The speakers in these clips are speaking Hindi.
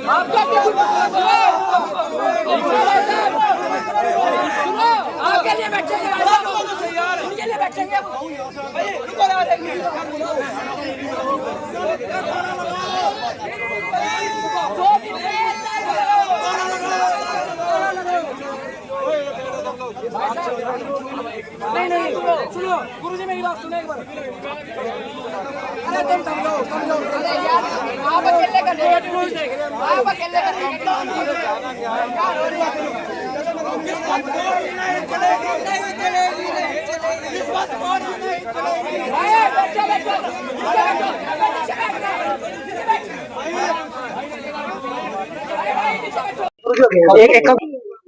आपके लिए बैठेंगे, इनके लिए बैठेंगे। नहीं सुनो गुरुजी मेरी बात सुनो एक बार। अरे तुम समझो यार, आप अकेले कर रहे हो, आप अकेले कर रहे हो।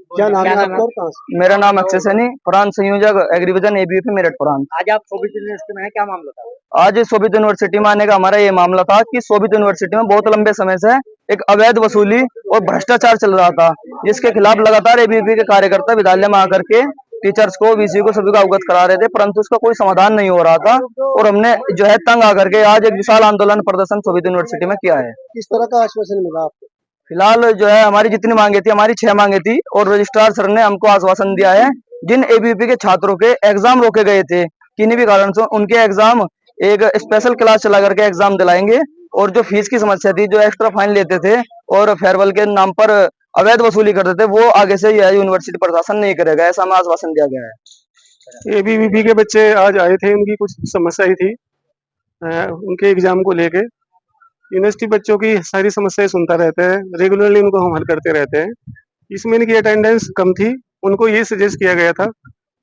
क्या नाम है आपका? मेरा नाम अक्षय सैनी, प्रांत संयोजक एग्रीविजन एबीवीपी मेरठ प्रांत। आज आप शोभित यूनिवर्सिटी में हैं, क्या मामला था? आज शोभित यूनिवर्सिटी में आने का हमारा ये मामला था कि शोभित यूनिवर्सिटी में बहुत लंबे समय से एक अवैध वसूली और भ्रष्टाचार चल रहा था, जिसके खिलाफ लगातार एबीवीपी के कार्यकर्ता विद्यालय में आकर के टीचर्स को, वीसी को, सभी को अवगत करा रहे थे, परंतु उसका कोई समाधान नहीं हो रहा था। और हमने जो है तंग आकर के आज एक विशाल आंदोलन प्रदर्शन शोभित यूनिवर्सिटी में किया है। किस तरह का आश्वासन मिला आपको? फिलहाल जो है हमारी जितनी मांगे थी, हमारी 6 मांगे थी, और रजिस्ट्रार सर ने हमको आश्वासन दिया है जिन एबीवीपी के छात्रों के एग्जाम रोके गए थे किन्हीं भी कारण से, उनके एग्जाम एक स्पेशल क्लास चला करके एग्जाम दिलाएंगे। और जो फीस की समस्या थी, जो एक्स्ट्रा फाइन लेते थे और फेयरवेल के नाम पर अवैध वसूली करते थे, वो आगे से यह यूनिवर्सिटी प्रशासन नहीं करेगा, ऐसा हमें आश्वासन दिया गया है। एबीवीपी के बच्चे आज आए थे, उनकी कुछ समस्याएं थी उनके एग्जाम को लेके। यूनिवर्सिटी बच्चों की सारी समस्याएं सुनता रहता है, रेगुलरली उनको हम हल करते रहते हैं। इसमें इनकी अटेंडेंस कम थी, उनको ये सजेस्ट किया गया था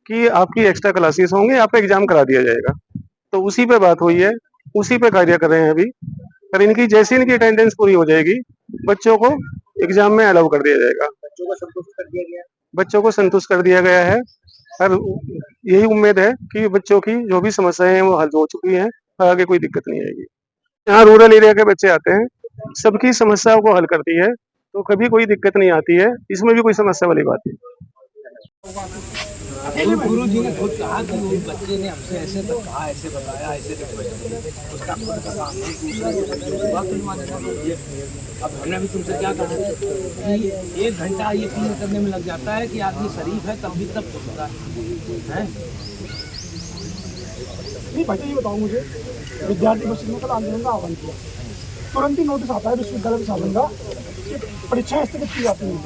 कि आपकी एक्स्ट्रा क्लासेस होंगे, आपका एग्जाम करा दिया जाएगा। तो उसी पे बात हुई है, उसी पे कार्य कर रहे हैं अभी। पर इनकी जैसे इनकी अटेंडेंस पूरी हो जाएगी, बच्चों को एग्जाम में अलाउ कर दिया जाएगा। बच्चों को संतुष्ट कर दिया गया? बच्चों को संतुष्ट कर दिया गया है, और यही उम्मीद है कि बच्चों की जो भी समस्याएं हैं वो हल हो चुकी हैं, आगे कोई दिक्कत नहीं आएगी। यहाँ रूरल एरिया के बच्चे आते हैं, सबकी समस्याओं को हल करती है, तो कभी कोई दिक्कत नहीं आती है, इसमें भी कोई समस्या वाली बात नहीं। गुरु जी ने खुद कहा कि वो बच्चे ने हमसे ऐसे कहा, ऐसे बताया, ऐसे उसका खुद का काम है। अब हमने भी तुमसे क्या कहा कि 1 घंटा ये क्लियर करने में लग जाता है कि आदमी शरीफ है तब भी तब सोचता है। नहीं भाई, ये बताओ मुझे, विद्यार्थी परिषद ने कल आंदोलन का आह्वान किया, तुरंत ही नोटिस आता है विश्वविद्यालय प्रशासन का कि परीक्षाएं स्थगित की जाती हैं।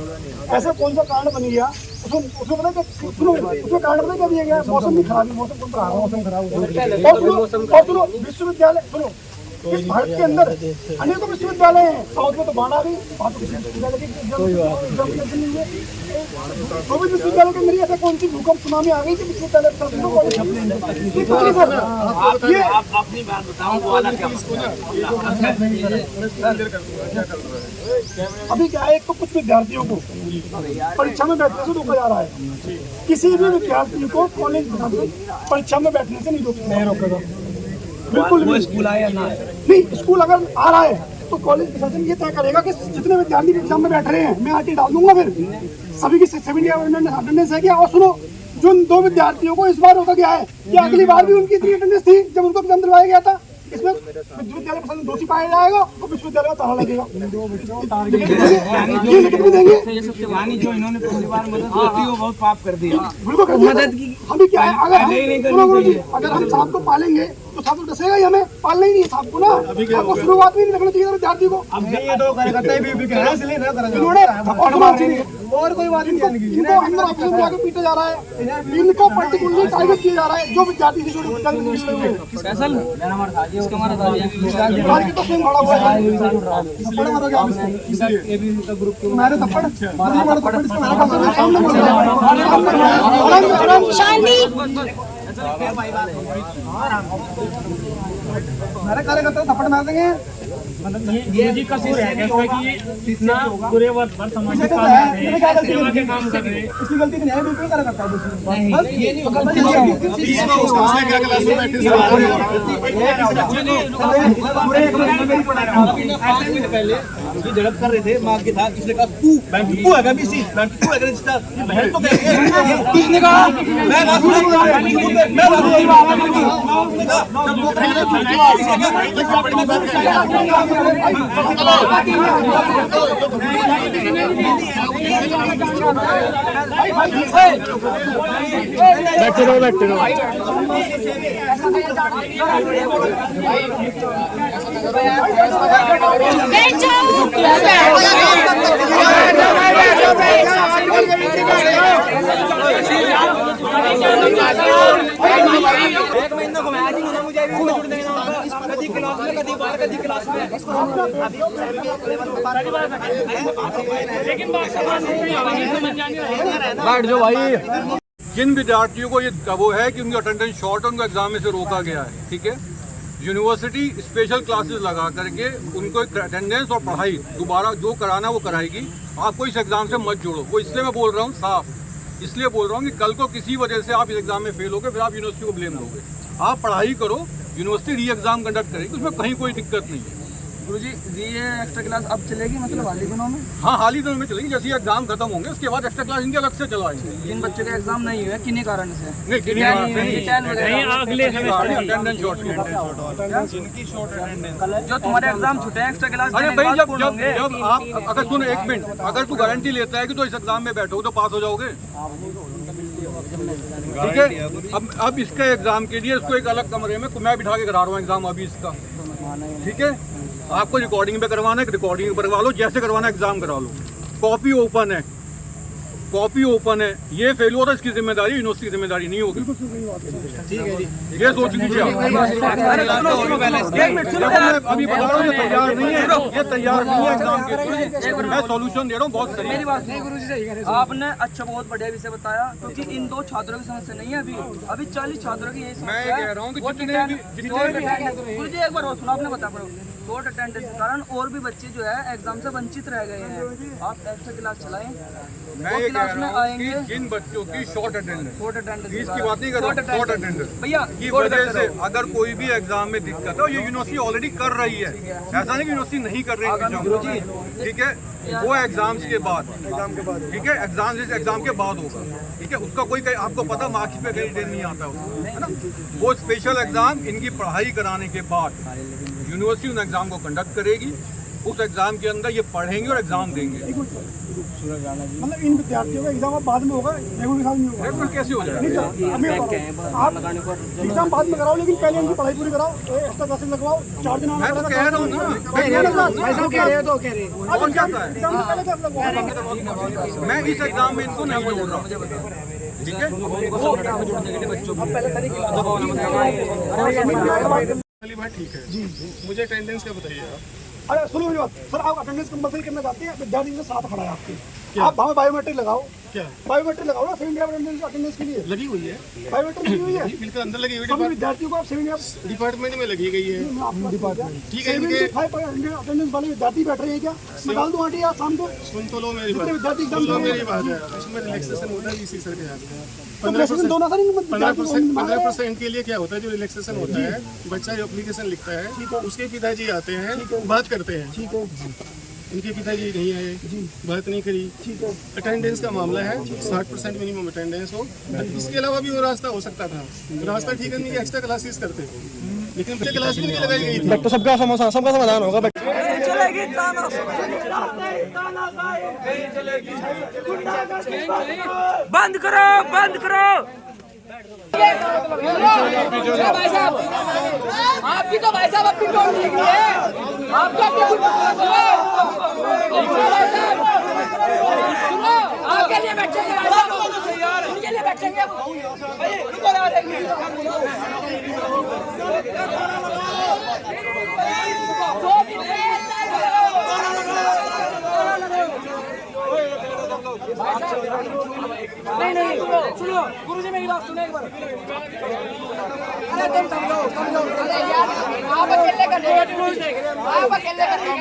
ऐसा कौन सा कारण बन गया? उसमें पता है, सुनो, उसमें कारण पता क्या दिया गया? मौसम भी खराब है, मौसम कौन रहा है, मौसम खराब और सुनो विश्वविद्यालय, सुनो, इस भारत के अंदर अनेकों विश्वविद्यालय हैं। साउथ में तो बाढ़ आ गई, वहाँ तो किसी विश्वविद्यालय की नहीं है। शोभित विश्वविद्यालय के अंदर ऐसा कौन सी भूकंप सुनामी आ गई कि विश्वविद्यालय अपनी बात बताऊं। अभी क्या है, एक तो कुछ विद्यार्थियों को परीक्षा में बैठने से रोका जा रहा है। किसी भी विद्यार्थी को कॉलेज परीक्षा में बैठने से नहीं रोकेगा, बिल्कुल भी। स्कूल आया ना नहीं, स्कूल अगर आ रहा है तो कॉलेज प्रशासन ये तय करेगा कि जितने विद्यार्थी एग्जाम में बैठ रहे हैं, मैं आरटी डाल दूंगा, फिर सभी की 70 अटेंडेंस है क्या। और सुनो, जो 2 विद्यार्थियों को इस बार रोका गया है कि अगली बार भी उनकी इतनी अटेंडेंस थी जब उनको एग्जाम दिलवाया गया था, इसमें विश्वविद्यालय प्रशासन दोषी पाया जाएगा और विश्वविद्यालय का ताला लगेगा। यानी जो इन्होंने पिछली बार मदद की थी वो बहुत पाप कर दिया। बिल्कुल मदद की। हमें क्या है, अगर हम सांप को पालेंगे तो सांप तो डसेगा ही, हमें पालना ही नहीं है सांप को ना। आपको शुरुआत में नहीं रखना चाहिए विद्यार्थी को। और कोई बात नहीं, इनको अंदर ऑफिस में जाकर पीटा जा रहा है, इनको पर्टिकुलरली टारगेट किया जा रहा है जो विद्यार्थी से जुड़े मेरे कार्यकर्ता थप्पड़ मार देंगे। ये जी का कसूर है कि ये इतना पूरे वर्ष भर समाज में काम कर रहे हैं, सेवा के काम कर रहे हैं। इसकी गलती नहीं है, बिल्कुल कार्यकर्ता ये नहीं होगा। पहले ये झड़प कर रहे थे, मार के था, इसने कहा तू तू है बीसी, तू है रजिस्ट्रार, ये बहन तो कह रही है, किसने कहा? मैं ना सुना, मैं ना बैठे रहो बैठे रहो। एक महीना घुमाया जी मुझे भी छोड़ देंगे कभी क्लास में कभी बाहर कभी क्लास में लेकिन बात समझ जानी रहेगा। बैठ जाओ भाई। जिन विद्यार्थियों को ये वो है कि उनकी अटेंडेंस शॉर्ट है, उनको एग्जाम में से रोका गया है, ठीक है, यूनिवर्सिटी स्पेशल क्लासेस लगा करके उनको अटेंडेंस और पढ़ाई दोबारा जो कराना वो कराएगी। आपको इस एग्जाम से मत जोड़ो। वो इसलिए मैं बोल रहा हूँ साफ, इसलिए बोल रहा हूँ कि कल को किसी वजह से आप इस एग्जाम में फेल होगे, फिर आप यूनिवर्सिटी को ब्लेम दोगे। आप पढ़ाई करो, यूनिवर्सिटी री एग्जाम कंडक्ट करेगी, उसमें कहीं कोई दिक्कत नहीं है। गुरुजी ये एक्स्ट्रा क्लास अब चलेगी मतलब हाल ही दिनों में? हाँ, हाल ही दिनों में चलेगी। जैसे एग्जाम खत्म होंगे उसके बाद एक्स्ट्रा क्लास इनके अलग से चलाएंगे। जिन बच्चों के एग्जाम नहीं हुए किन्हीं कारण से नहीं, किन्हीं कारण से नहीं। नहीं, अगले सेमेस्टर अटेंडेंस शॉर्ट। जो तुम्हारे एग्जाम छूटे हैं एक्स्ट्रा क्लास अरे भाई, जब आप अगर सुनो एक मिनट, अगर तू गारंटी लेता है कि तो इस एग्जाम में बैठो तो पास हो जाओगे, ठीक है। अब इसके एग्जाम के लिए इसको एक अलग कमरे में मैं बिठा के करा रहा हूँ एग्जाम अभी इसका, ठीक है। आपको रिकॉर्डिंग पे करवाना है, रिकॉर्डिंग पे करवा लो, जैसे करवाना एग्जाम करा लो। कॉपी ओपन है, कॉपी ओपन है। ये फेल हुआ तो इसकी जिम्मेदारी यूनिवर्सिटी की जिम्मेदारी नहीं होगी, ठीक है जी। ये सोच लीजिए। अभी बता रहा हूँ ये तैयार नहीं है, ये तैयार नहीं है एग्जाम के लिए। मैं सॉल्यूशन दे रहा हूँ, बहुत सही। मेरी बात नहीं गुरुजी सही कह रहे हैं। आपने अच्छा बहुत बढ़िया विषय बताया, क्योंकि इन दो छात्रों की समस्या नहीं है अभी 40 छात्रों की यही समस्या मैं है। कह रहा हूँ कि जितने भी गुरुजी एक बार और सुनो, आपने बता करो शॉर्ट अटेंडेंस के कारण और भी बच्चे जो है एग्जाम से वंचित रह गए हैं। आप एक्स्ट्रा क्लास चलाएं। मैं ये कह रहा हूँ कि जिन बच्चों की शॉर्ट अटेंडेंस, फीस की बात नहीं कर रहा हूँ, शॉर्ट अटेंडेंस भैया की वजह से अगर कोई भी एग्जाम में दिक्कत है, ये यूनिवर्सिटी ऑलरेडी कर रही है, ऐसा नहीं कि यूनिवर्सिटी नहीं कर रही है, ठीक है। वो एग्जाम्स के बाद, ठीक है, एग्जाम के बाद होगा, ठीक है। उसका कोई आपको पता मार्क्स पे कहीं नहीं आता है ना। वो स्पेशल एग्जाम इनकी पढ़ाई कराने के बाद यूनिवर्सिटी उन एग्जाम को कंडक्ट करेगी। उस एग्जाम के अंदर ये पढ़ेंगे और एग्जाम देंगे। मतलब इन विद्यार्थियों का एग्जाम बाद में होगा, रेगुलर एग्जाम नहीं होगा। रेगुलर कैसे हो जाएगा? आप एग्जाम बाद में कराओ, लेकिन पहले इनकी पढ़ाई पूरी कराओ, एक्स्ट्रा क्लासेस लगवाओ, 4 दिन मैं तो कह रहा हूँ ना, एग्जाम से पहले क्लास लगवाओ। मैं इस एग्जाम में इनको नहीं जोड़ रहा हूँ, ठीक है। ठीक है जी, मुझे अटेंडेंस का बताइए आप। अरे सुनो मेरी बात सर, आप अटेंडेंस कंपलसरी करना चाहते हैं? विद्यार्थी के साथ खड़ा है आपके, आप हमें बायोमेट्रिक लगाओ। क्या बायोमेट्रिक लगाओ ना 7 अटेंडेंस के लिए? लगी हुई है बायोमेट्रिक लगी हुई है, बिल्कुल अंदर लगी हुई सभी विद्यार्थियों को आप 7 डिपार्टमेंट में लगी गई है। डिपार्टमेंट ठीक है, इनके 75 अटेंडेंस वाले विद्यार्थी बैठ रहे हैं क्या? मैं डाल दूं आंटी आज शाम को? सुन तो लो मेरी बात, विद्यार्थी सुन लो मेरी बात है। उसमें रिलैक्सेशन होता है इसी सर के हाथ में। 15% दोनों सर 15% के लिए क्या होता है, जो रिलैक्सेशन होता है, बच्चा जो एप्लीकेशन लिखता है, उसके पिताजी आते हैं, बात करते हैं। ठीक है, इनके पिताजी नहीं आए, बात नहीं करी, ठीक है। अटेंडेंस का मामला है, 60% मिनिमम अटेंडेंस हो। इसके अलावा भी वो रास्ता हो सकता था, रास्ता ठीक है नहीं कि एक्स्ट्रा क्लासेस करते, लेकिन बच्चे क्लास भी नहीं लगाई गई थी। तो सबका समाधान होगा। बंद करो, बंद करो। भाई साहब, आपकी तो भाई साहब अपनी टोन लिख रही है, आपको अपनी सुनो, आपके लिए बैठेंगे भाई साहब, इनके लिए बैठेंगे। नहीं सुनो गुरुजी मेरी बात सुनो एक बार। अरे तुम समझो अरे यार, आप अकेले कर रहे हो, आप अकेले कर रहे हो।